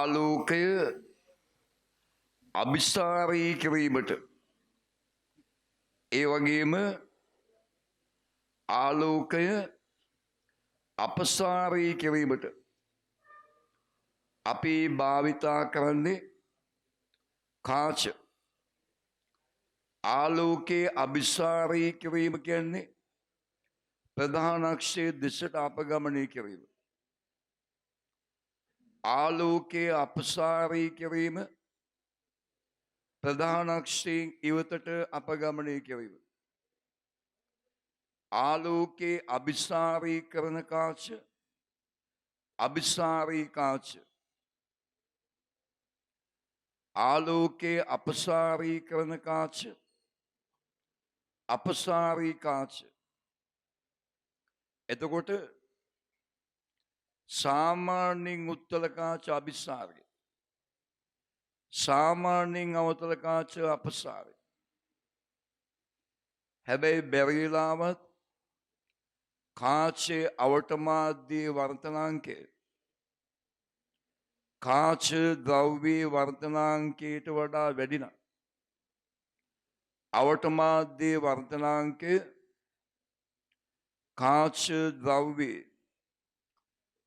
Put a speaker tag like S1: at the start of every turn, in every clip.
S1: ආලෝකය අභිසාරී කිරීමට ඒ වගේම ආලෝකය අපසාරී කිරීමට අපි භාවිතා කරන්නේ කාච. ආලෝකයේ අභිසාරී කිරීම කියන්නේ ප්‍රධාන අක්ෂයේ දෙසට අපගමනය කිරීම. ආලෝකයේ අපසාරී කිරීම ප්‍රධාන අක්ෂයෙන් ඉවතට අපගමනය කිරීම. ආලෝකයේ අභිසාරී කරන කාච අභිසාරී කාච. ආලෝකයේ අපසාරී කරන කාච අපසාරී කාච. එතකොට සාමාන්‍යයෙන් උත්තල කාච අභිසාරී, සාමාන්‍යයෙන් අවතල කාච අපසාරී. හැබැයි බැරි වෙලාවත් කාචයේ අවට මාධ්‍යයේ වර්තනාංකය කාච ද්‍රව්‍යයේ වර්තනාංකයට වඩා වැඩි නම් අවට මාධ්‍යයේ වර්තනාංකය කාච ද්‍රව්‍යයේ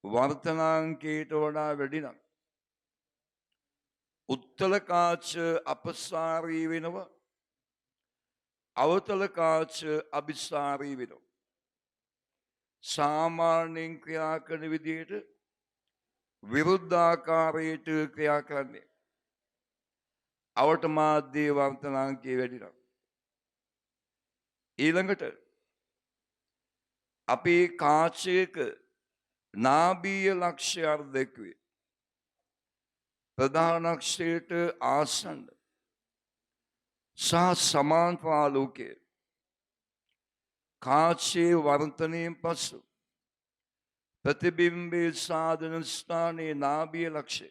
S1: වර්තනාංකයට වඩා වැඩි නම් උත්තල කාච අපසාරී වෙනවා, අවතල කාච අභිසාරී වෙනවා. සාමාන්‍යයෙන් ක්‍රියා කරන විදිහට විරුද්ධාකාරයට ක්‍රියා කරන්නේ අවට මාධ්‍යයේ වර්තනාංකයේ වැඩි නම්. ඊළඟට අපේ කාචයක නාභීය ලක්ෂ්‍ය දැක්වේ ප්‍රධාන අක්ෂයට ආසන්න සහ සමාන්තර ආලෝකය කාචයේ වර්තනයෙන් පසු ප්‍රතිබිම්බයේ සාධන ස්ථානයේ නාභීය ලක්ෂය.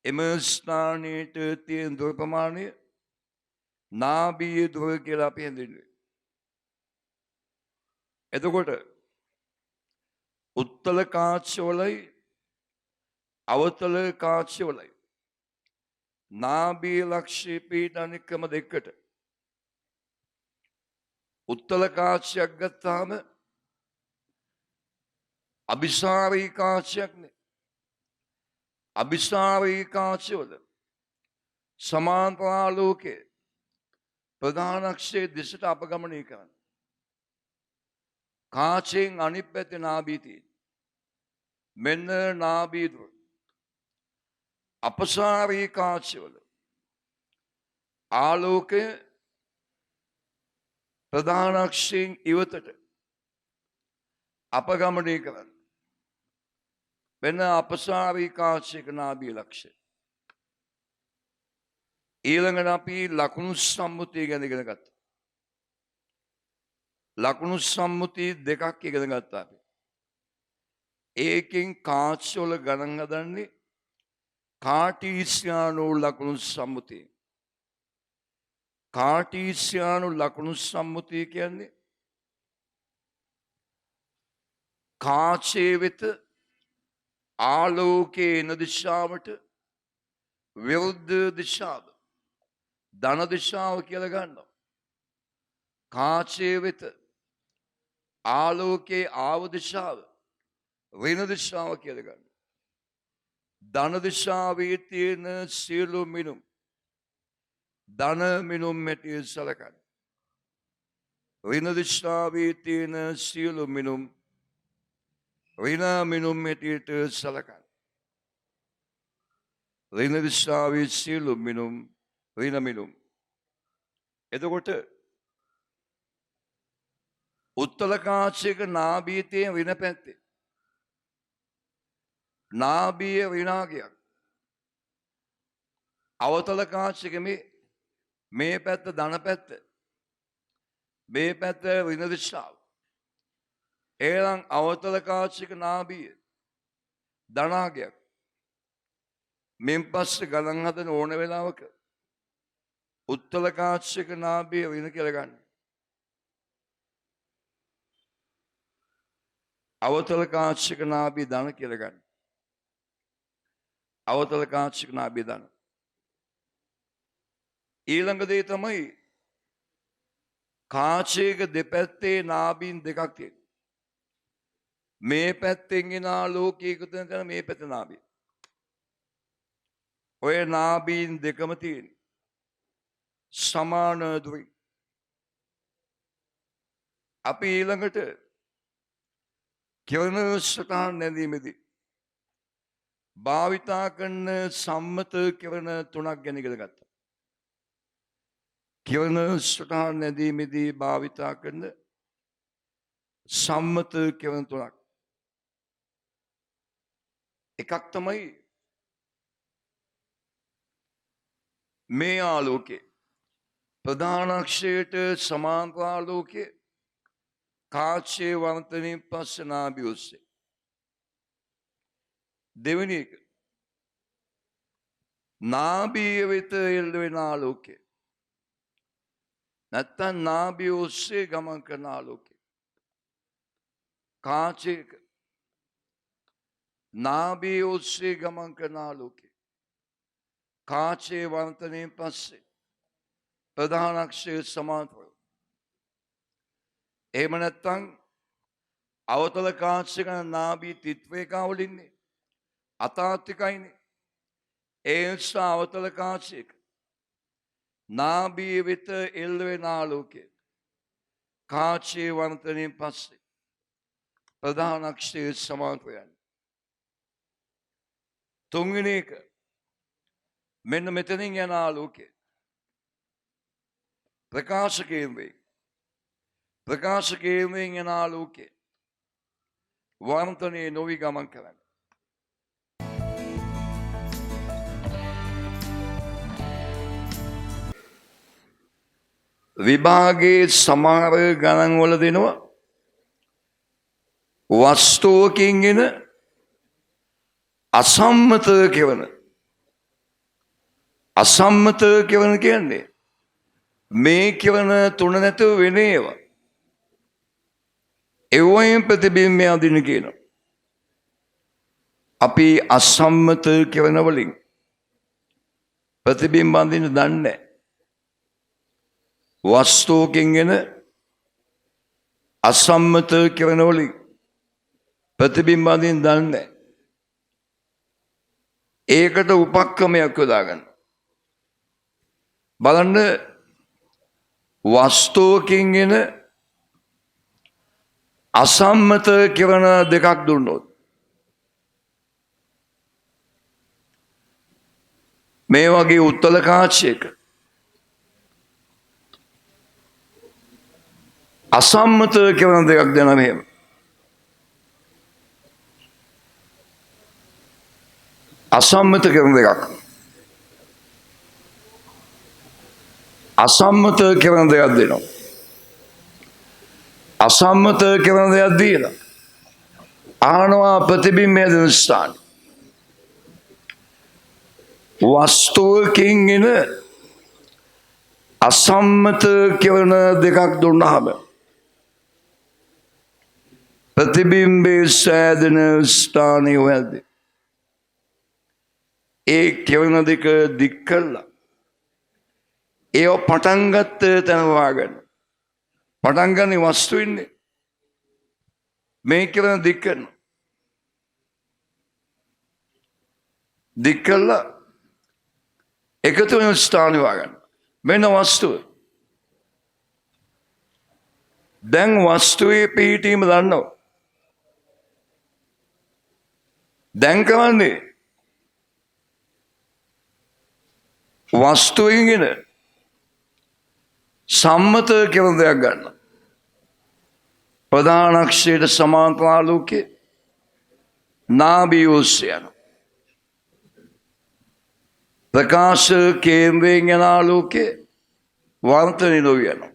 S1: එම ස්ථානයට තියෙන දුර ප්‍රමාණය නාභීය දුර කියලා අපි හඳුන්වනවා. එතකොට උත්තල කාචවලයි අවතල කාචවලයි නාභීය ලක්ෂ්‍ය පීඩන ක්‍රම දෙකට. උත්තල කාචයක් ගත්තාම අභිසාරී කාචයක් නේ. අභිසාරී කාචවල සමාන්තර ආලෝකයේ ප්‍රධාන අක්ෂයේ දෙසට අපගමනය කරන කාචයෙන් අනිත් පැත්තේ නාභිය තියෙන. මෙන්න නාභිය දුර. අපසාරී කාචවල ආලෝකය ප්‍රධාන අක්ෂයෙන් ඉවතට අපගමනය කරන වෙන අපසාරී කාචයක නාභීය ලක්ෂ්‍ය. ඊළඟට අපි ලකුණු සම්මුතිය ගැන ඉගෙන ගත්තා. ලකුණු සම්මුතිය දෙකක් ඉගෙන ගත්තා අපි. ඒකෙන් කාචවල ගණන් හදන්නේ කාටීසියානු ලකුණු සම්මුතිය. කාටීසියානු ලකුණු සම්මුතිය කියන්නේ කාචයේ වෙත ආලෝකයේ එන දිශාවට විරුද්ධ දිශාව ධන දිශාව කියලා ගන්නවා. කාචයේ වෙත ආලෝකයේ ආව දිශාව ඍණ දිශාව කියලා ගන්නවා. ධන දිශාවේ තියෙන සියලු මිනුම් ධන මිනුම් මෙටි සලකන. ඍණ දිශාවේ තියෙන සියලු මිනුම් ඍණ මිනුම් මෙටියට සලකන. ඍණ දිශාවේ සියලු මිනුම් ඍණ මිනුම්. එතකොට උත්තල කාචයක නාභියේ තියෙන ඍණ පැත්තේ නාභීය ඍණාගයක්. අවතල කාචයක මේ පැත්ත ධන පැත්ත, මේ පැත්ත ඍණ දිශාව. එහෙනම් අවතල කාචයක නාභීය ධනාගයක්. මෙන් පස්සේ ගණන් හදන ඕන වෙලාවක උත්තල කාචයක නාභීය ඍණ කියලා ගන්න. අවතල කාචයක නාභීය ධන කියලා ගන්න. අවතල කාංශික නාභිය දාන. ඊළඟ දේ තමයි කාංශයක දෙපැත්තේ නාභීන් දෙකක් තියෙනවා. මේ පැත්තෙන් එන ආලෝකය එකතු වෙන මේ පැත්තේ නාභිය. ඔය නාභීන් දෙකම තියෙන සමාන දුරින්. අපි ඊළඟට කිරණ සටහන් නැදීමේදී භාවිතා කරන සම්මත කිරණ තුනක් ගැන ඉගෙන ගත්තා. කිරණ සටහන් නැදීමේදී භාවිතා කරන සම්මත කිරණ තුනක්. එකක් තමයි මේ ආලෝකය. ප්‍රධාන අක්ෂයට සමාන්තර ආලෝකය කාචේ වර්තනයෙන් පස්සේ නාභිය ඔස්සේ. දෙවෙනි එක නාභිය වෙත එල්ල වෙන ආලෝකය. නැත්තම් නාභිය ඔස්සේ ගමන් කරන ආලෝකය. කාචයක නාභිය ඔස්සේ ගමන් කරන ආලෝකය. කාචේ වර්තනයෙන් පස්සේ ප්‍රධාන අක්ෂය සමාන්තරව. එහෙම නැත්නම් අවතල කාංශික නාභී තිත්වේකාවලින්නේ අතාත්තිකයිනේ. ඒ නිසා අවතල කාංශික නාභිය වෙත එල්ල වෙන ආලෝකය කාචේ වර්තනයෙන් පස්සේ ප්‍රධාන අක්ෂය සමාන්තරව යන්නේ. තුන්වෙනි එක මෙන්න මෙතනින් යන ආලෝකය ප්‍රකාශ කේන්ද්‍රයෙන් ප්‍රකාශ කේන්ද්‍රයෙන් යන ආලෝකය වර්තනයේ නොවි ගමන් කරන්නේ. විභාගයේ සමහර ගණන් වල දෙනවා වස්තුවකින් එන අසම්මත කෙවන. අසම්මත කෙවන කියන්නේ මේ කෙවන තුන නැතුව වෙන ඒවා. ඒවයින් ප්‍රතිබිම්බය අදින කියනවා. අපි අසම්මත කෙවන වලින් ප්‍රතිබිම්බ අදින්න දන්නේ නැහැ. වස්තුවකින් එන අසම්මත කෙවන වලින් ප්‍රතිබිම්බ අදින්න දන්නේ නැහැ. ඒකට උපක්‍රමයක් යොදාගන්න. බලන්න වස්තුවකින් එන අසම්මත කිරණ දෙකක් දුන්නොත් මේ වගේ උත්තල කාචයක අසම්මත කිරණ දෙකක් දෙනවා මෙහෙම. අසම්මත කිරණ දෙකක්. අසම්මත කිරණ දෙකක් දෙනවා. අසම්මත කිරණ දෙකක් දීලා ආනවා ප්‍රතිබිම්බය දෙන ස්ථාන. වස්තුවකින් එන අසම්මත කිරණ දෙකක් දුන්නාම ප්‍රතිබිම්බයේ සෑදෙන ස්ථානය හොයද්දී ඒ කිරණ දෙක දික් කළා ඒව පටන් ගත්ත තැන හොයාගන්න. පටන් ගන්න වස්තු ඉන්නේ මේ කිරණ දික් කරන. දික් කළා එකතු වෙන ස්ථානය හොයාගන්න. මෙන්න වස්තුව. දැන් වස්තුවේ පිහිටීම දන්නවා. දැන් කරන්නේ වස්තුවෙන් එන සම්මත කිරණ දෙයක් ගන්න. ප්‍රධාන අක්ෂයට සමාන්තර ආලෝකයේ නාභිය ඔස්සේ යන. ප්‍රකාශ කේන්ද්‍රයෙන් යන ආලෝකයේ වර්තනය නොවි යනවා.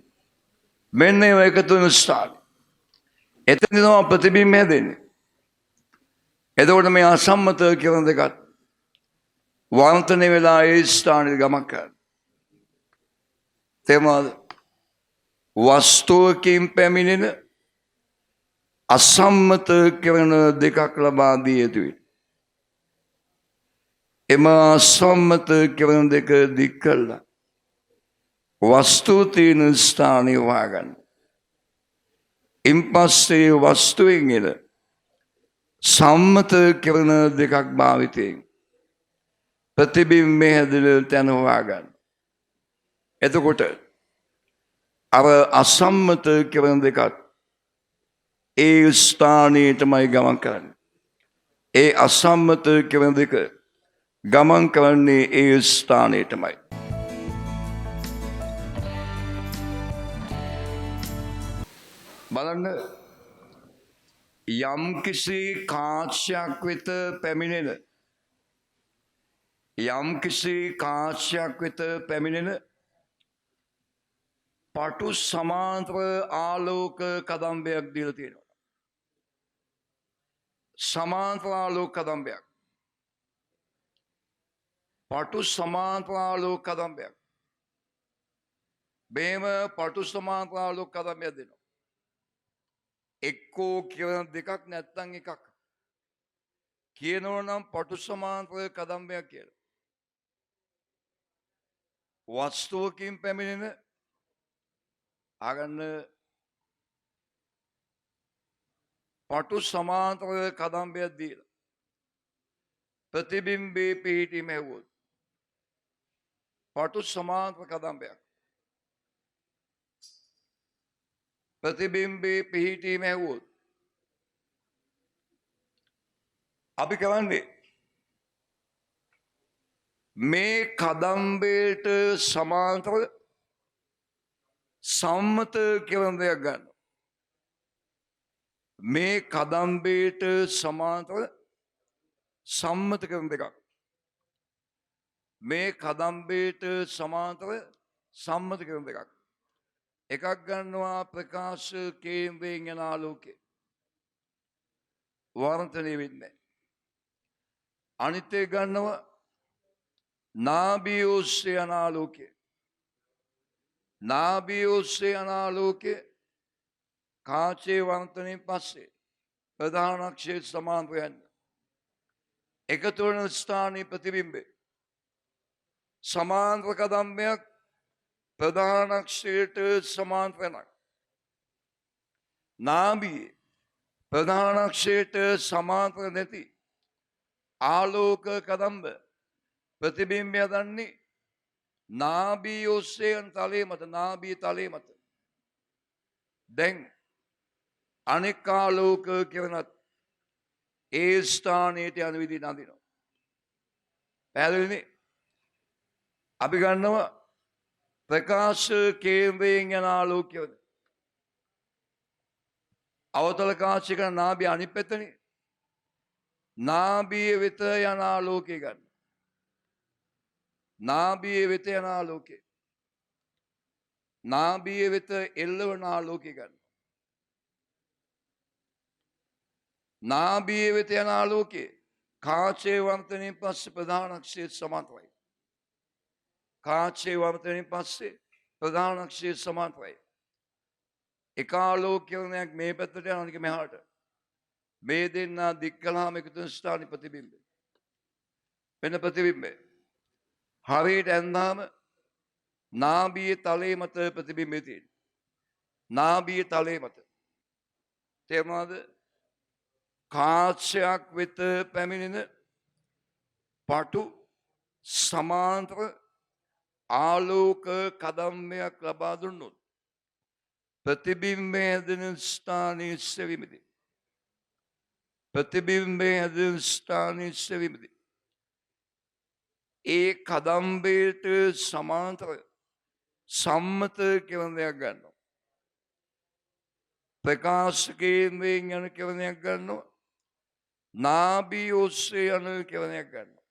S1: මෙන්න ඒව එකතු වෙන ස්ථාන. එතනදී තමයි ප්‍රතිබිම්බ හැදෙන්නේ. එතකොට මේ අසම්මත කිරණ දෙකත් වර්තනය වෙලා ඒ ස්ථානෙට ගමන් කරනවා. තේමාද? වස්තුවකින් පැමිණෙන අසම්මත කිරණ දෙකක් ලබා දී යුතුයි. එම අසම්මත කරන දෙක දික් කළා. වස්තුව තියෙන ස්ථානය හොයාගන්න. ඉන්පස්සේ වස්තුවෙන් එන සම්මත කරන දෙකක් භාවිතයෙන් ප්‍රතිබිම්බය හැදෙන තැන හොයාගන්න. එතකොට අර අසම්මත කරන දෙකත් ඒ ස්ථානයටමයි ගමන් කරන්නේ. ඒ අසම්මත කරන දෙක ගමන් කරන්නේ ඒ ස්ථානයටමයි. බලන්න, යම්කිසි කාචයක් වෙත පැමිණෙන පටු සමාන්තර ආලෝක කදම්බයක් දීලා තියෙනවා. සමාන්තර ආලෝක කදම්බයක්. පටු සමාන්තර ආලෝක කදම්බයක්. බේම පටු සමාන්තර ආලෝක කදම්බයක් දෙනවා. එක්කෝ කියන දෙකක් නැත්තම් එකක්. කියනවා නම් පටු සමාන්තර කදම්බයක් කියලා. වස්තුවකින් පැමිණෙන අගන්න පටු සමාන්තර කදම්බයක් දීලා ප්‍රතිබිම්බේ පිහිටීම හැවුවොත් පටු සමාන්තර කදම්බයක් ප්‍රතිබිම්බේ පිහිටීම හැවුවොත් අපි කරන්නේ මේ කදම්බේට සමාන්තර සම්මත කරන දෙයක් ගන්න. මේ කදම්බේට සමාන්තර සම්මත කරන දෙකක්. මේ කදම්බේට සමාන්තර සම්මත කරන දෙකක්. එකක් ගන්නවා ප්‍රකාශ කේන්ද්‍රයෙන් යන ආලෝකය. වර්ධනය වෙන්නේ. අනිත් එක ගන්නවා නාභිය ඔස්සේ යන ආලෝකය. නාභිය ඔස්සේ යන ආලෝකය කාචේ වර්ධනයෙන් පස්සේ ප්‍රධාන අක්ෂයට සමාන්තර යන්න. එකතු වන ස්ථානයේ ප්‍රතිබිම්බය. සමාන්තර කදම්බයක් ප්‍රධාන අක්ෂයට සමාන්තර වෙනවා. නාභියේ ප්‍රධාන අක්ෂයට සමාන්තර නැති ආලෝක කදම්බ ප්‍රතිබිම්බය දන්නේ නාභිය ඔස්සේ යන තලයේ මත. නාභිය තලයේ මත. දැන් අනෙක් ආලෝක කියනත් ඒ ස්ථානයට යන විදිහ නඳිනවා. පැහැදිලිනේ? අපි ගන්නවා ප්‍රකාශ කේන්ද්‍රයෙන් යන ආලෝකය. අවතල කාචය කරන නාභිය අනිත් පැත්තනේ. නාභිය වෙත යන ආලෝකය ගන්න. නාභිය වෙත යන ආලෝකය. නාභිය වෙත එල්ලවන ආලෝකය ගන්න. නාභිය වෙත යන ආලෝකය කාචේ වර්ධනයෙන් පස්සේ ප්‍රධාන අක්ෂයට සමාන්තරයි. කාචේ වර්ධනයෙන් පස්සේ ප්‍රධාන අක්ෂයට සමාන්තරයි. එක ආලෝකයක් මේ පැත්තට යනවා අනික මෙහාට. මේ දෙන්න දික් කළාම එකතු වෙන ස්ථාන ප්‍රතිබිම්බය. වෙන ප්‍රතිබිම්බය. හරියට ඇන්දාම නාභිය තලයේ මත ප්‍රතිබිම්බය තියෙනවා. නාභිය තලයේ මත. තේරුණාද? කාචයක් වෙත පැමිණෙන පටු සමාන්තර ආලෝක කදම්බයක් ලබා දුන්නොත් ප්‍රතිබිම්බය හැදෙන ස්ථානයේ සෙවීමදී ප්‍රතිබිම්බය හැදෙන ස්ථානයේ සෙවීමදී ඒ කදම්බයට සමාන්තර සම්මත කියන දෙයක් ගන්නවා. ප්‍රකාශ කේන්ද්‍රයෙන් යන කියන දෙයක් ගන්නවා. නාභිය ඔස්සේ යන කියන දෙයක් ගන්නවා.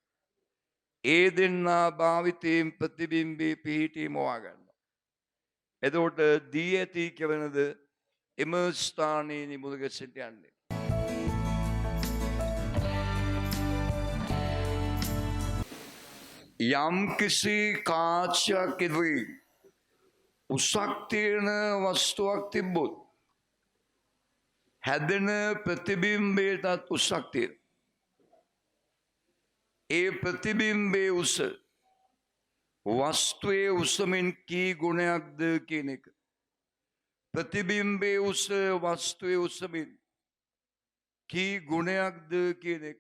S1: ඒ දෙන්නා භාවිතයෙන් ප්‍රතිබිම්බේ පිහිටීම හොයා ගන්නවා. එතකොට දී ඇති කියනද එම ස්ථානයේ නිමුද ගැසෙන්න යන්නේ. යම් කිසි කාචයක් ඉදිරි උසක් තියෙන වස්තුවක් තිබ්බොත් හැදෙන ප්‍රතිබිම්බයටත් උසක් තියෙන. ඒ ප්‍රතිබිම්බයේ උස වස්තුවේ උසමින් කී ගුණයක්ද කියන එක. ප්‍රතිබිම්බයේ උස වස්තුවේ උසමින් කී ගුණයක්ද කියන එක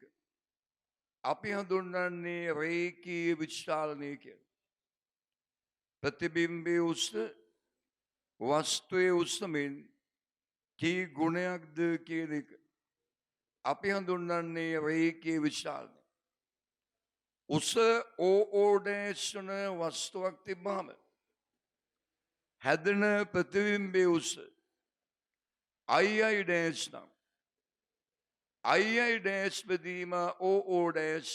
S1: අපි හඳුන්වන්නේ රේඛීය විචාලනය කියලා. ප්‍රතිබිම්බයේ උස වස්තුවේ උසමින් කී ගුණයක්ද කියන එක අපි හඳුන්වන්නේ රේඛීය විචාලනය. උස ඕඩේශන වස්තුවක් තිබ්බාම හැදෙන ප්‍රතිබිම්බයේ උස අයි ඩෑෂ් නම් අයි ඩෑෂ් බෙදීම ඕ ඩෑෂ්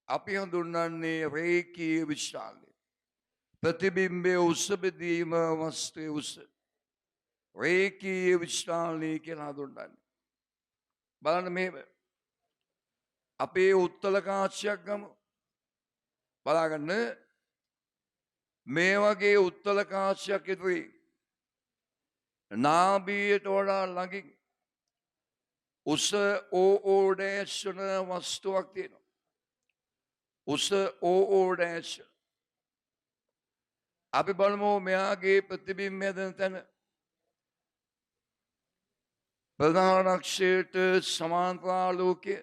S1: අපි හඳුන්වන්නේ රේඛීය විචාලනය. ප්‍රතිබිම්බයේ උස බෙදීම වස්තුවේ උස රේඛීය විචාලනය කියලා හඳුන්වන්නේ. බලන්න මෙහෙම අපේ උත්තල කාශ්‍යයක් ගමු. බලාගන්න මේ වගේ උත්තල කාශ්‍යයක් ඉදිරි නාභියට වඩා ළඟින් උස ඕඩෑෂ් වන වස්තුවක් තියෙනවා. උස ඕඩෑෂ්. අපි බලමු මෙයාගේ ප්‍රතිබිම්බය හැදෙන තැන. ප්‍රධාන අක්ෂයට සමාන්තර ආලෝකය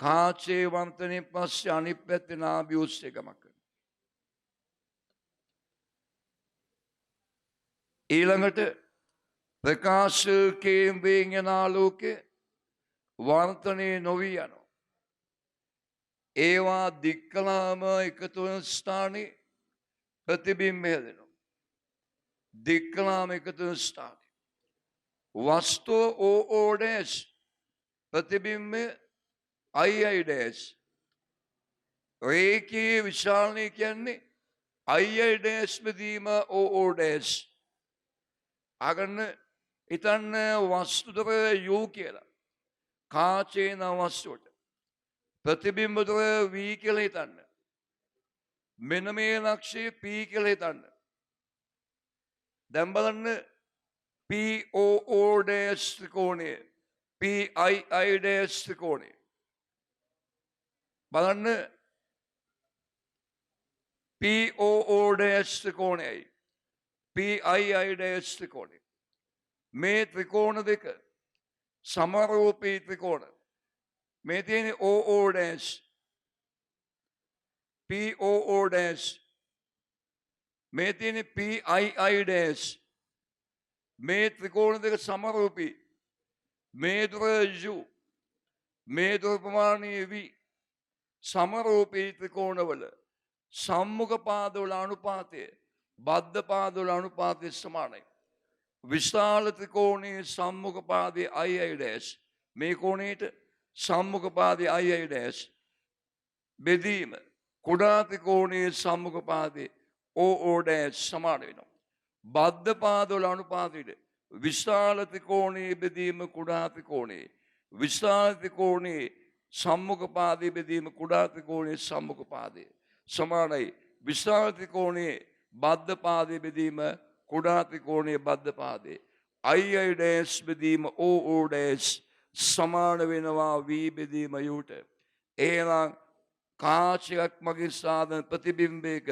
S1: කාචේ වන්තනේ පස්සේ අනිත් පැත්තේ නාභිය ඔස්සේ ගමන් කරනවා. ඊළඟට ප්‍රකාශ කේන්ද්‍රයෙන් යන ආලෝකය වර්තනය නොවි යනවා. ඒවා දික් කළාම එකතු වෙන ස්ථානයේ ප්‍රතිබිම්බය හැදෙනවා. දික් කළාම එකතු වෙන ස්ථානයේ වස්තුව ඕඩෑෂ් ප්‍රතිබිම්බය අයි ඩෑෂ්. රේඛීය විචාලනය කියන්නේ අයි ඩෑෂ් බෙදීම ඕ ඩෑෂ්. අගන්න හිතන්න වස්තුතර යූ කියලා කාචේ නම් වස්තුවට ප්‍රතිබිම්බතර වී කියලා හිතන්න. මෙන්න මේ ලක්ෂය පී කියලා හිතන්න. දැන් බලන්න POO ඩෑෂ් ත්‍රිකෝණය PII ඩෑෂ් ත්‍රිකෝණය බලන්න POO ඩෑෂ් ත්‍රිකෝණයයි PII ඩෑෂ් ත්‍රිකෝණය මේ ත්‍රිකෝණ දෙක සමරූපී ත්‍රිකෝණ. මේ තියෙන OO ඩෑෂ් POO ඩෑෂ් මේ තියෙන PII ඩෑෂ්. මේ ත්‍රිකෝණ දෙක සමරූපී. මේ දුර U මේ දුර ප්‍රමාණය V සමරූපී ත්‍රිකෝණවල සම්මුඛ පාදවල අනුපාතය බද්ධ පාදවල අනුපාතය සමානයි. විශාල ත්‍රිකෝණයේ සම්මුඛ පාදයේ අයි ඩෑෂ් මේ කෝණයට සම්මුඛ පාදයේ අයි ඩෑෂ් බෙදීම කුඩා ත්‍රිකෝණයේ සම්මුඛ පාදයේ ඕ ඩෑෂ් සමාන වෙනවා. බද්ධ පාදවල අනුපාතයට විශාල ත්‍රිකෝණයේ බෙදීම කුඩා ත්‍රිකෝණයේ විශාල ත්‍රිකෝණයේ සම්මුඛ පාදයේ බෙදීම කුඩා ත්‍රිකෝණයේ සම්මුඛ පාදයේ සමානයි. විශාල ත්‍රිකෝණයේ බද්ධ පාදයේ බෙදීම කුඩා ත්‍රිකෝණයේ බද්ධ පාදයේ අයි ඩෑෂ් බෙදීම ඕ ඩෑෂ් සමාන වෙනවා වී බෙදීම යුට. එහෙනම් කාචයක් මගින් සාධන ප්‍රතිබිම්බයක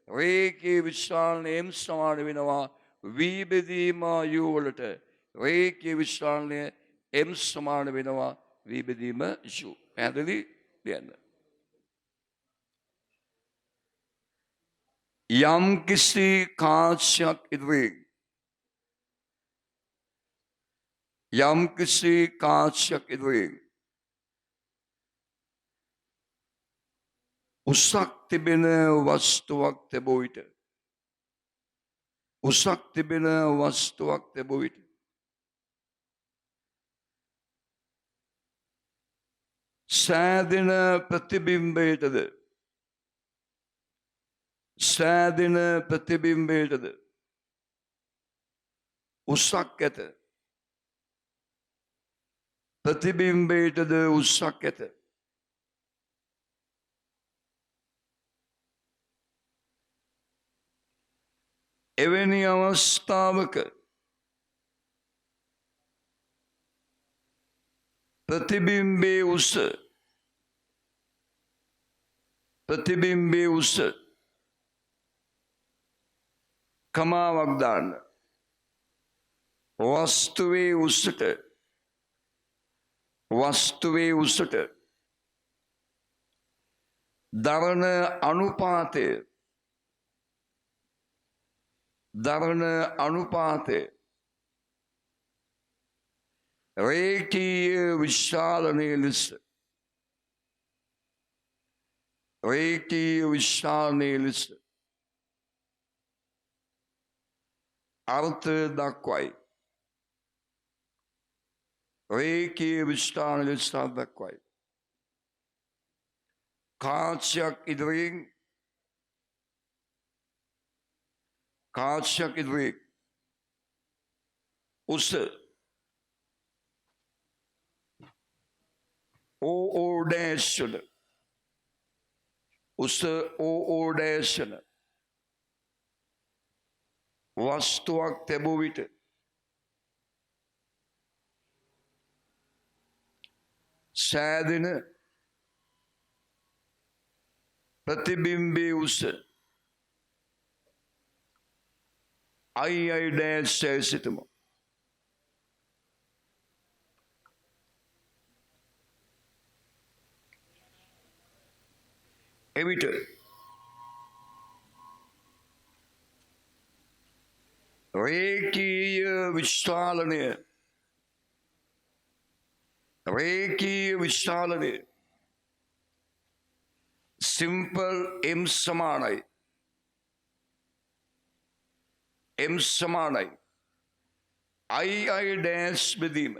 S1: රේඛීය විචාලනය M සමාන වෙනවා වී බෙදීම U වලට. රේඛීය විචාලනය M සමාන වෙනවා වී බෙදීම U. පැහැදිලි දෙන්න. යම් කිසි කාශ්‍යයක් ඉදිරියෙන් යම් කිසි කාශ්‍යයක් ඉදිරියෙන් උසක් තිබෙන වස්තුවක් තිබූ විට උසක් තිබෙන වස්තුවක් තිබූ විට සෑදෙන ප්‍රතිබිම්බයටද සෑදෙන ප්‍රතිබිම්බයටද උසක් ඇත. ප්‍රතිබිම්බයටද උසක් ඇත. එවැනි අවස්ථාවක ප්‍රතිබිම්බයේ උස ප්‍රතිබිම්බයේ උස කමාවක් දාන්න. වස්තුවේ උසට දරණ අනුපාතය රේඛීය විශාලනය ලෙස අර්ථ දක්වයි. රේඛීය විශාලනය ලෙස දක්වයි. කාචයක් ඉදිරියෙන් උස OO ඩෑෂන වස්තුවක් තැබූ විට සෑදෙන ප්‍රතිබිම්බයේ උස II ඩෑෂ් සිතමු. එවිට රේඛීය විශාලනය සිම්පල් M සමානයි II ඩෑෂ් බෙදීම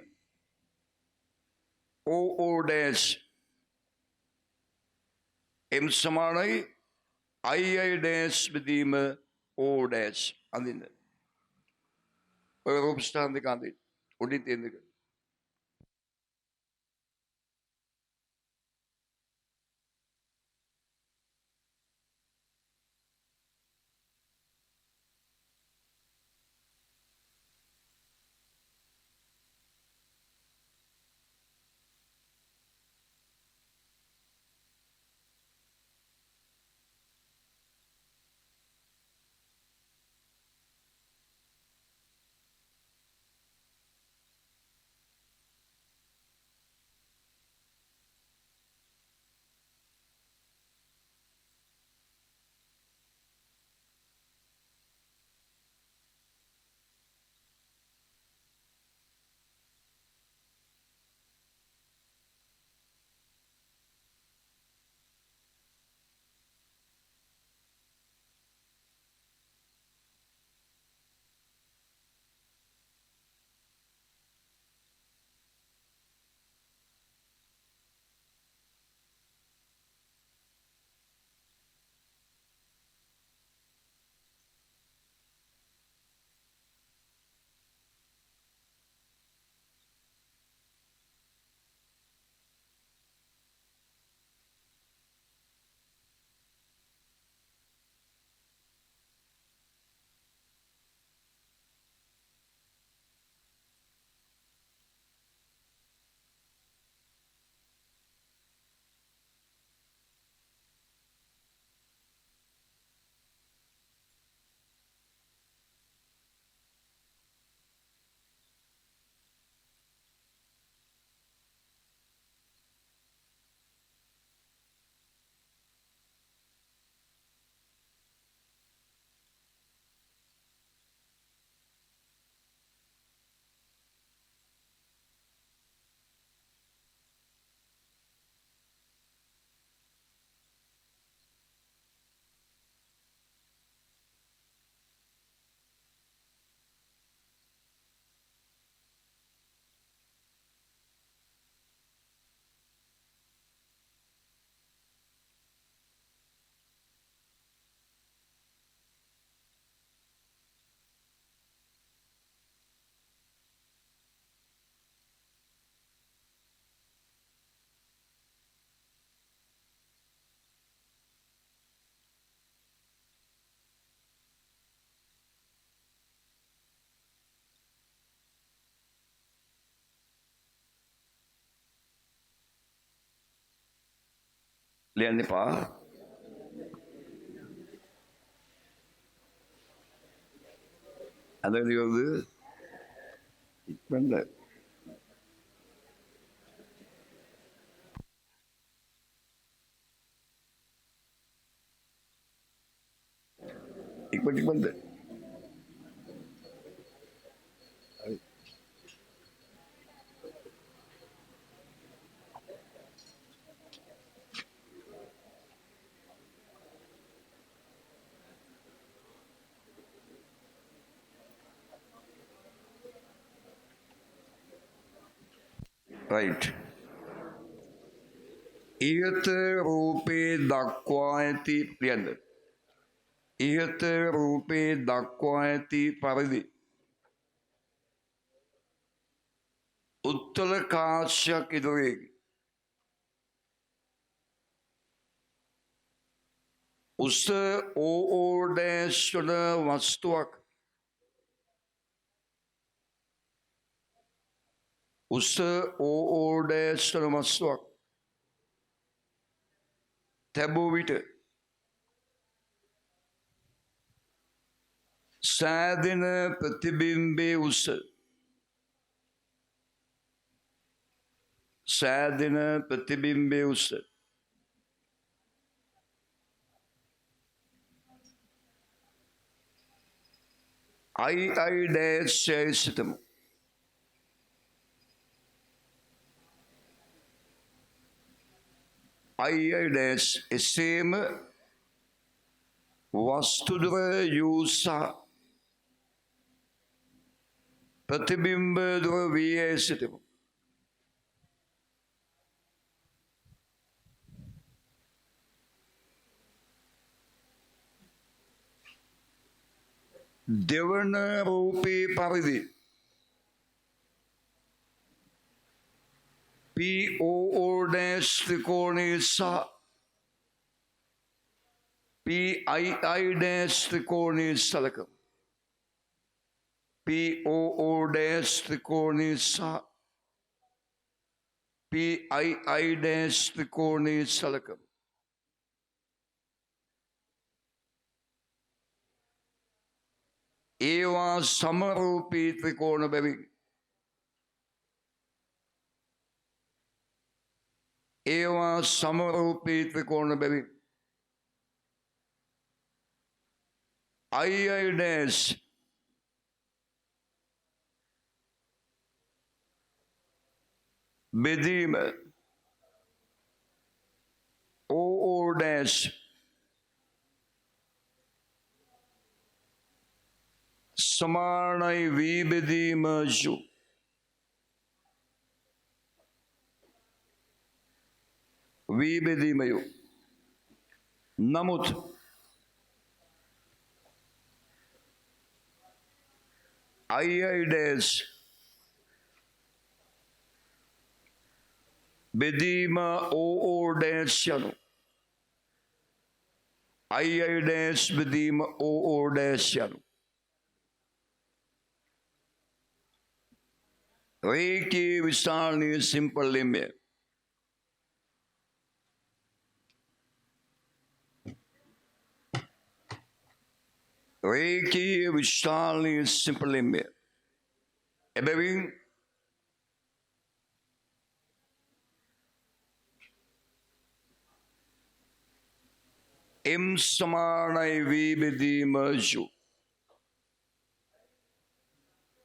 S1: OO ඩෑෂ් M සමානයි II ඩෑෂ් බෙදීම O ඩෑෂ්. අඳින්න. ඔය රූප ස්ථාන දෙක අඳින්න. උඩින් තියෙන දෙක. ලියන්න එපා. අදලියෝද ඉක්මනට ඉක්මනට right. ඉහත රූපේ දක්වා ඇති ලියන්න. ඉහත රූපේ දක්වා ඇති පරිදි උත්තර කාශ්‍යයක් ඉදිරියේ උස ඕඩෑස් වන වස්තුවක් උස ඕඩෑස් වන වස්තුවක් තැබූ විට සෑදෙන ප්‍රතිබිම්බේ උස සෑදෙන ප්‍රතිබිම්බේ උස I dash සිතමු. I dash එසේම වස්තුදර යූසා ප්‍රතිබිම්බ දර වී සිතමු. දෙවන රූපේ පරිදි POO dash ත්‍රිකෝණය සහ PII dash ත්‍රිකෝණය සලකමු. POO dash ත්‍රිකෝණය සහ PII dash ත්‍රිකෝණය සලකමු. ඒවා සමරූපී ත්‍රිකෝණ බැවින් ඒවා සමරූපී ත්‍රිකෝණ බැවින් II dash බෙදීම OO dash සමානයි වී බෙදීම යු. වී බෙදීම යු. නමුත් II dash බෙදීම OO dash යනු. II dash බෙදීම OO dash යනු. रेखीय विशालनीय सिंपल में रेखीय विशालनीय सिंपल में एबेविंग एम समानय वी बेदीम यु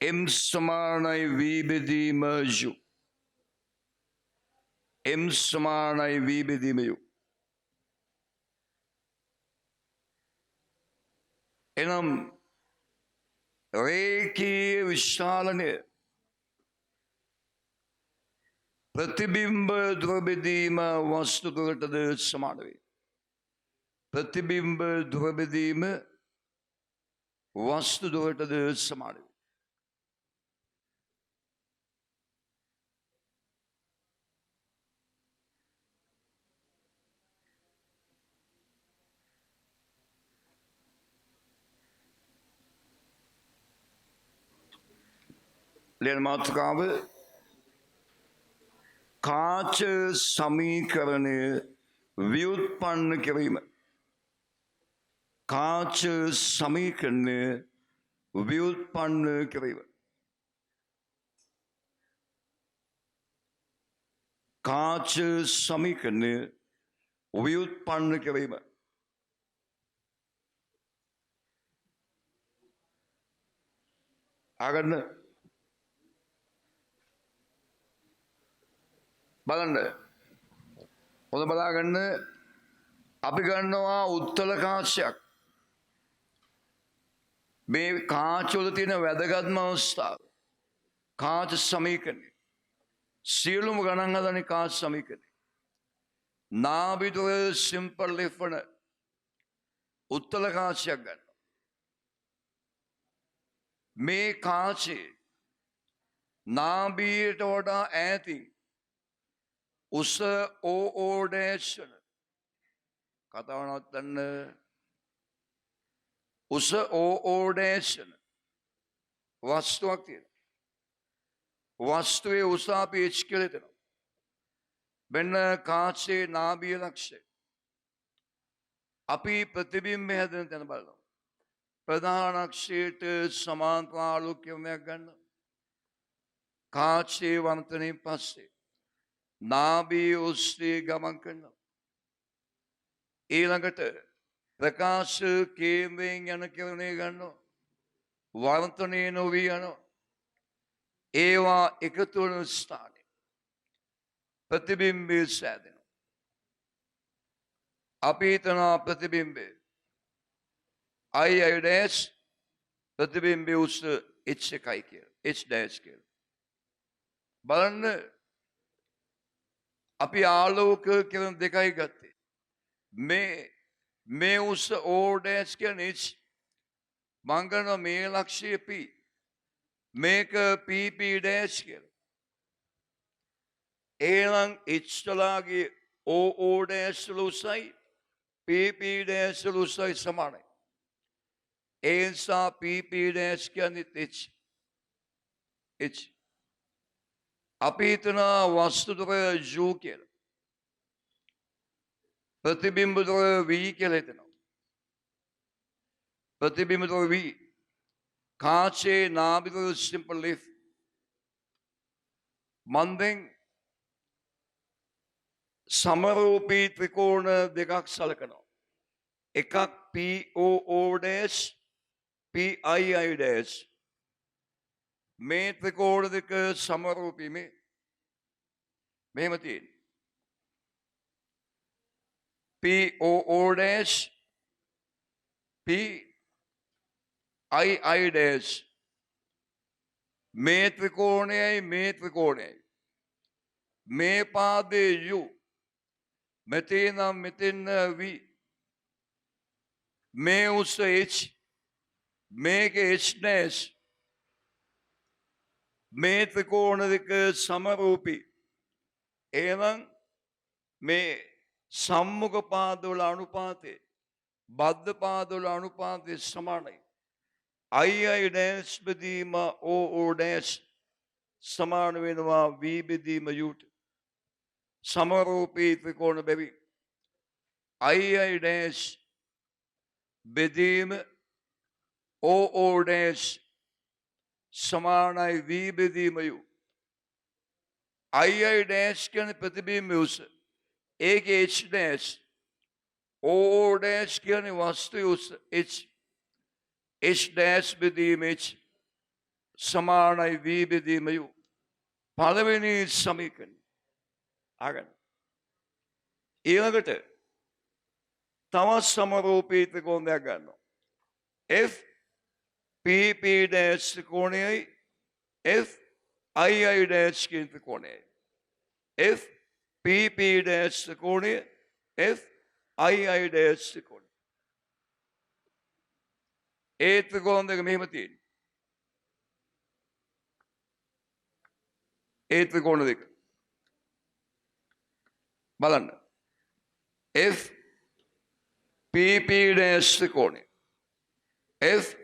S1: M සමානයි V බෙදීම U. M සමානයි V බෙදීම U. එනම් රේඛීය විශාලනය ප්‍රතිබිම්බ ධ්‍රුව බෙදීම වස්තු දුරටද සමාන වේ. ප්‍රතිබිම්බ ධ්‍රුව බෙදීම වස්තු දුරටද සමාන වේ. लेन मातृकाव काच समीकरण व्युत्पन्न किरीम काच समीकरण व्युत्पन्न किරීම. කාච සමීකරණය ව්‍යුත්පන්න කිරීම. අගන්න බලන්න හොඳ බලාගන්න අපි ගන්නවා උත්තල කාචයක්. මේ කාචවල තියෙන වැදගත්ම අවස්ථාව කාච සමීකරණය. සියලුම ගණන් හදන්නේ කාච සමීකරණය. නාභිතුව සිම්පල් ලිෆ්වන උත්තල කාචයක් ගන්න. මේ කාචේ නාභියට වඩා ඈතින් උස ඕඩේශන කතාව නවත්තන්න. උස ඕඩේශන වස්තුවක් තියෙන. වස්තුවේ උස අපි H කියලා හිතනවා. මෙන්න කාචේ නාභිය ලක්ෂය. අපි ප්‍රතිබිම්බය හැදෙන තැන බලනවා. ප්‍රධාන අක්ෂයට සමාන්තර ආලෝකයක් ගන්න. කාචේ වර්තනයෙන් පස්සේ නාභිය ඔස්සේ ගමන් කරනවා. ඊළඟට ප්‍රකාශ කේන්ද්‍රයෙන් යන කිරණය ගන්නවා. වර්තනය නොවී යනවා. ඒවා එකතු වන ස්ථානයේ ප්‍රතිබිම්බය සෑදෙනවා. අපි හිතනවා ප්‍රතිබිම්බය I' ප්‍රතිබිම්බය උස H එකයි කියලා. H' කියලා. බලන්න අපි ආලෝක කිරණ දෙකයි ගත්තේ. මේ උස O' කියන්නේ H. මං ගන්නවා මේ ලක්ෂය P. මේක PP' කියලා. එහෙනම් H තලාගේ O' වල උසයි PP' වල උසයි සමානයි. ඒ නිසා PP' කියන්නේ H. අපි හිතනවා වස්තු ද්‍රව්‍ය U කියලා. ප්‍රතිබිම්බ ද්‍රව්‍ය V කියලා හිතනවා. ප්‍රතිබිම්බ ද්‍රව්‍ය V. කාචේ නාභික සිම්පල් ලිෆ්ට්. මන්දෙන් සමරූපී ත්‍රිකෝණ දෙකක් සලකනවා. එකක් POO' PII'. මේ ත්‍රිකෝණ දෙක සමරූපී මෙහෙම තියෙන. POO' PII'. මේ ත්‍රිකෝණයයි මේ ත්‍රිකෝණයයි. මේ පාදේ U. මෙතන මෙතන V. මේ උස H. මේක H'. මේ ත්‍රිකෝණ දෙක සමරූපී. එහෙනම් මේ සම්මුඛ පාදවල අනුපාතය බද්ධ පාදවල අනුපාතය සමානයි. I' බෙදීම O' සමාන වෙනවා V බෙදීම Uට. සමරූපී ත්‍රිකෝණ බැවි I' බෙදීම O' සමානයි V බෙදීම U. I' කියන්නේ ප්‍රතිබිම්බ උස. ඒක H'. O' කියන්නේ වස්තුවේ උස H. H' බෙදීම H සමානයි V බෙදීම U. පළවෙනි සමීකරණය. අගන්න. ඊළඟට තවත් සමරූපී ත්‍රිකෝණයක් ගන්නවා. F PP' ත්‍රිකෝණයයි F II' කියන ත්‍රිකෝණයයි. F PP' ත්‍රිකෝණය F II' ත්‍රිකෝණය. ඒ ත්‍රිකෝණ දෙක මෙහෙම තියෙනවා. ඒ ත්‍රිකෝණ දෙක බලන්න. F PP' ත්‍රිකෝණය F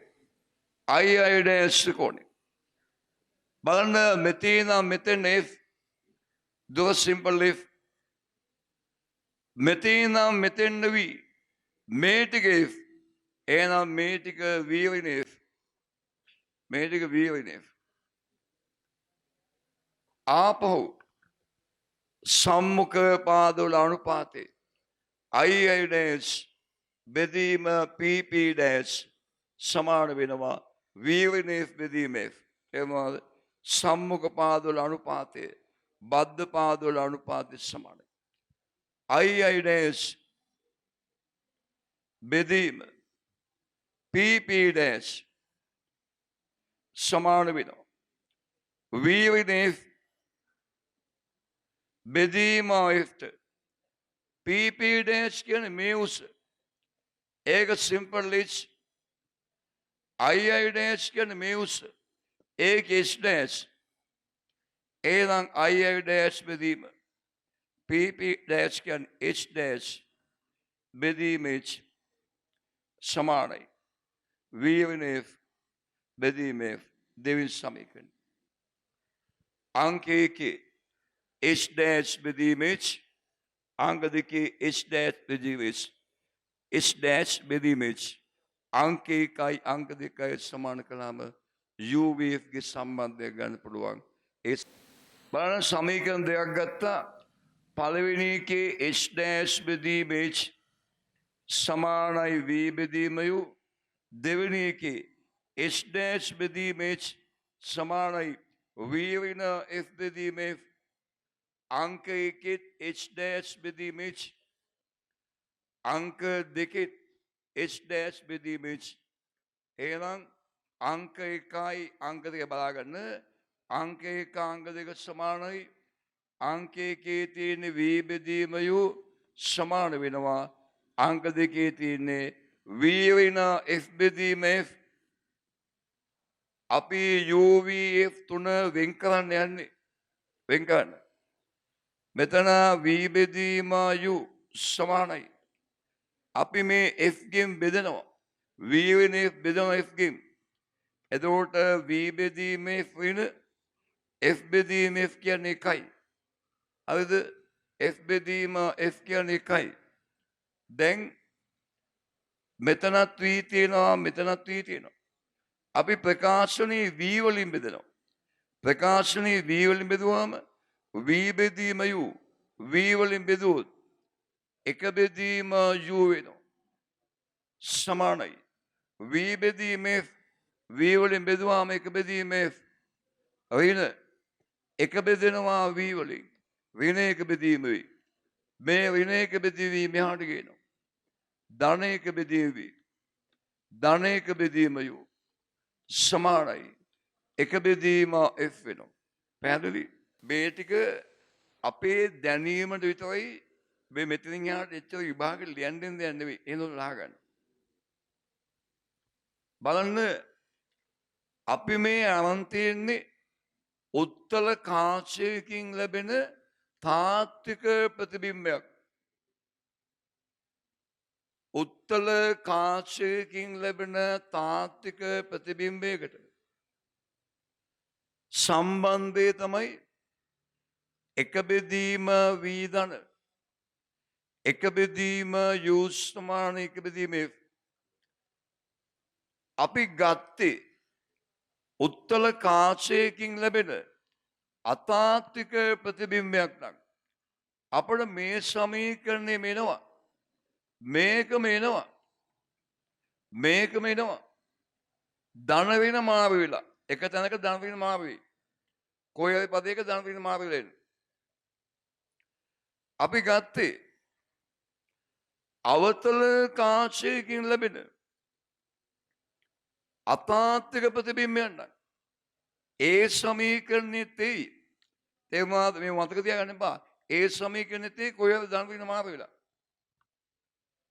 S1: II' ත්‍රිකෝණය. බලන්න මෙතන මෙතන F දුර සිම්පල් ලිෆ්ට්. මෙතන මෙතන V. මේ ටික F. එහෙනම් මේ ටික V වෙන F. මේ ටික VNF. ආපහු සම්මුඛ පාදවල අනුපාතේ I dash බෙදීම PP dash සමාන වෙනවා VNF බෙදීම F. එමද සම්මුඛ පාදවල අනුපාතේ බද්ධ පාදවල අනුපාතේ සමානයි. I dash බෙදීම PP dash සමාන වෙනවා VNF බෙදීම F. PP dash කියන්නේ මේ උස. ඒක simple is I dash කියන්නේ මේ උස. ඒක S dash. එහෙනම් I dash බෙදීම PP dash කියන්නේ H dash බෙදීම H සමානයි. VNF බෙදීම F දෙවෙනි සමීකරණය. අංක 1 H dash බෙදීම H අංක 2 H dash බෙදීම H H dash බෙදීම H අංක 1යි අංක 2යි සමාන කළාම UVF ගේ සම්බන්ධය ගන්න පුළුවන්. ඒ බලන්න සමීකරණ දෙකක් ගත්තා. පළවෙනි එකේ H dash බෙදීම H සමානයි V බෙදීම U. දෙවෙනි එකේ H dash බෙදීම H සමානයි V වෙන F බෙදීම F. අංක 1 H dash බෙදීම H අංක 2 H dash බෙදීම H. එහෙනම් අංක 1යි අංක 2 බලාගන්න. අංක 1 අංක 2 සමානයි. අංක 1 තියෙන V බෙදීම U සමාන වෙනවා අංක 2 තියෙන V වෙන F බෙදීම F. අපි UVF 3 වෙන් කරන්න යන්නේ. වෙන් කරන්න. මෙතන V බෙදීම U සමානයි. අපි මේ F ගෙන් බෙදනවා. V වෙන F බෙදන F ගෙන්. එතකොට V බෙදීම F වෙන F බෙදීම F කියන්නේ එකයි. හරිද? F බෙදීම F කියන්නේ එකයි. දැන් මෙතනත් V තියෙනවා මෙතනත් V තියෙනවා. අපි ප්‍රකාශනයේ V වලින් බෙදනවා. ප්‍රකාශනයේ V වලින් බෙදුවාම V බෙදීම U V වලින් බෙදුවොත් එක බෙදීම U වෙනවා. සමානයි. V බෙදීම F V වලින් බෙදුවාම එක බෙදීම F. වෙන එක බෙදෙනවා V වලින්. වෙන එක බෙදීම V. මේ වෙන එක බෙදීම මෙහාට ගේනවා. ධන එක බෙදීම V. ධන එක බෙදීම U. සමානයි. එක බෙදීම F වෙනවා. පැහැදිලි? මේ ටික අපේ දැනීමට විතරයි මේ මෙතනින් එහාට එච්චර විභාගෙ ලියන්න දෙයක් නෙවෙයි. එහෙනම් ලාගන්න. බලන්න අපි මේ අරන් තියෙන්නේ උත්තල කාචයකින් ලැබෙන තාත්වික ප්‍රතිබිම්බයක්. උත්තල කාචයකින් ලැබෙන තාත්වික ප්‍රතිබිම්බයකට සම්බන්ධය තමයි එක බෙදීම V ධන එක බෙදීම U සමාන එක බෙදීම F. අපි ගත්තේ උත්තල කාචයකින් ලැබෙන අතාත්වික ප්‍රතිබිම්බයක් නම් අපිට මේ සමීකරණය මෙනවා. මේකම එනවා. මේකම එනවා. ධන වෙන මාරු වෙලා. එක තැනක ධන වෙන මාරු වෙයි. කොයි හරි පදයක ධන වෙන මාරු වෙලා එන්නේ. අපි ගත්තේ අවතල කාචයකින් ලැබෙන අතාත්වික ප්‍රතිබිම්බයක් නම් ඒ සමීකරණෙ තෙයි. තේරුණාද? මේ මතක තියාගන්න එපා. ඒ සමීකරණෙ තෙයි කොයි හරි ධන වෙන මාරු වෙලා.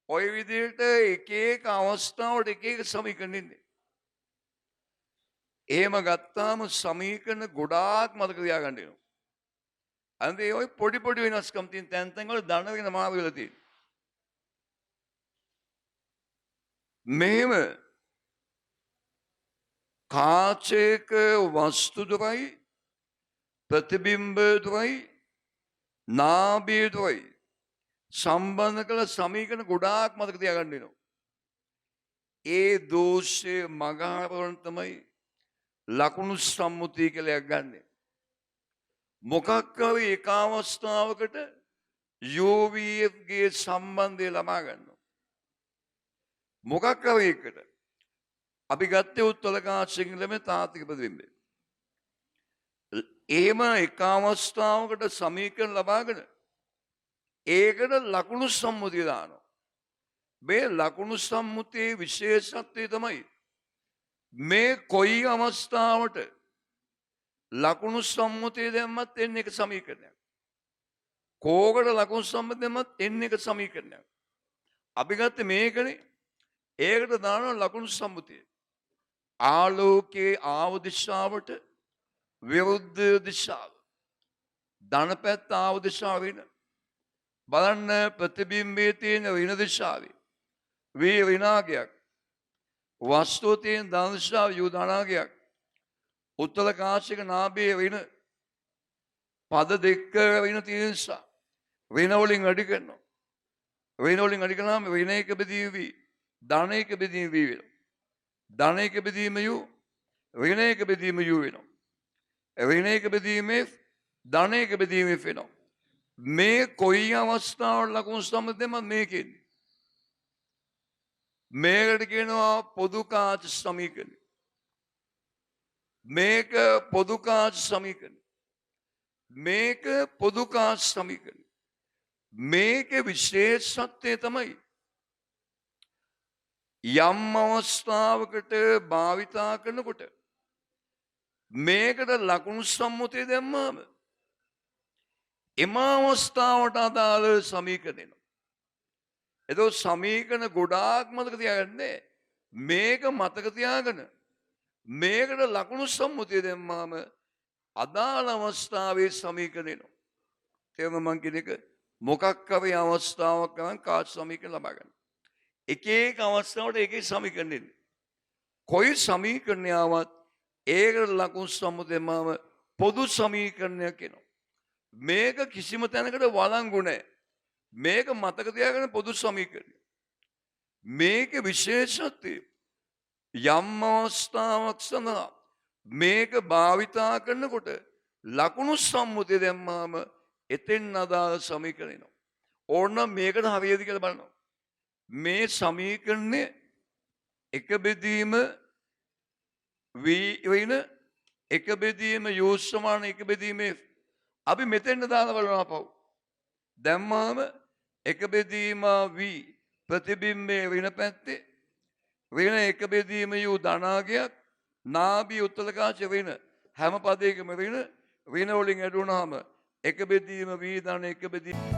S1: ඔය විදිහට එක එක අවස්ථාවට එක එක සමීකරණ ඉන්නේ. එහෙම ගත්තාම සමීකරණ ගොඩාක් මතක තියාගන්න වෙනවා. අන්ද ඒ ඔය පොඩි පොඩි වෙනස්කම් තියෙන තැන් තැන් වල ධන වෙන මාරු වෙලා තියෙනවා. මෙහෙම කාචයක වස්තු දුරයි ප්‍රතිබිම්බ දුරයි නාභය දුරයි සම්බන්ධ කළ සමීකරණ ගොඩාක් මතක තියාගන්න වෙනවා. ඒ දෝෂය මගහරවන තමයි ලකුණු සම්මුතිය කියලා එකක් ගන්න. මොකක් හරි එක අවස්ථාවකට UVF ගේ සම්බන්ධය ලබා ගන්නවා. මොකක් හරි එකට අපි ගත්තේ උත්තලකාශයෙන් ලැබෙන තාත්වික ප්‍රතිබිම්බය. එහෙම එක අවස්ථාවකට සමීකරණ ලබාගෙන ඒකට ලකුණු සම්මුතිය දානවා. මේ ලකුණු සම්මුතියේ විශේෂත්වය තමයි මේ කොයි අවස්ථාවට ලකුණු සම්මුතිය දැම්මත් එන්නේ එක සමීකරණයක්. කෝකට ලකුණු සම්මුතිය දැම්මත් එන්නේ එක සමීකරණයක්. අපි ගත්තේ මේකනේ. ඒකට දානවා ලකුණු සම්මුතිය. ආලෝකයේ ආව දිශාවට විරුද්ධ දිශාව. ධන පැත්ත ආව දිශාව වෙන. බලන්න ප්‍රතිබිම්බයේ තියෙන ඍණ දිශාවේ වේ ඍණාගයක්. වස්තුවේ තියෙන ධන දිශාව යු ධනාගයක්. උත්තල කාශික නාභයේ ඍණ පද දෙක ඍණ තියෙන නිසා ඍණ වලින් අඩි කරනවා. ඍණ වලින් අඩි කරාම ඍණ එක බෙදීම වී ධන එක බෙදීම වී වෙනවා. ධන එක බෙදීම යු ඍණ එක බෙදීම යු වෙනවා. ඍණ එක බෙදීමේ ධන එක බෙදීම වෙනවා. මේ කොයි අවස්ථාවල ලකුණු සම්මුතියම මේකෙන් මේකට කියනවා පොදු කාච සමීකරණය. මේක පොදු කාච සමීකරණය. මේක පොදු කාච සමීකරණය. මේක විශේෂත්වය තමයි යම් අවස්ථාවකට භාවිතා කරනකොට මේකට ලකුණු සම්මුතිය දැම්මම එම අවස්ථාවට අදාළ සමීකරණ එනවා. එතකොට සමීකරණ ගොඩාක් මතක තියාගන්න. මේක මතක තියාගෙන මේකට ලකුණු සම්මුතිය දැම්මාම අදාළ අවස්ථාවේ සමීකරණ එනවා. තේරුණා මං කියන එක? මොකක් හරි අවස්ථාවක් ගමන් කාච සමීකරණ ලබා ගන්න. එක එක අවස්ථාවට එක එක සමීකරණ එන්නේ. කොයි සමීකරණයවත් ඒකට ලකුණු සම්මුතිය දැම්මාම පොදු සමීකරණයක් එනවා. මේක කිසිම තැනකට වළංගු නැහැ. මේක මතක තියාගන්න පොදු සමීකරණය. මේක විශේෂත්වය යම් අවස්ථාවක් සඳහා මේක භාවිතා කරනකොට ලකුණු සම්මුතිය දැම්මාම එතෙන් අදාළ සමීකරණ එනවා. ඕනනම් මේකට හරියද කියලා බලනවා. මේ සමීකරණය එක බෙදීම v වෙන එක බෙදීම u සමාන එක බෙදීම f. අපි මෙතෙන්ට දාලා බලනවා පව්. දැම්මාම එක බෙදීම v ප්‍රතිබිම්බයේ වෙන පැත්තේ වෙන එක බෙදීම u ධනාගයක් නාභි උත්තලකාශ වෙන හැම පදයකම වෙන වලින් ඇඩුණාම එක බෙදීම v ධන එක බෙදීම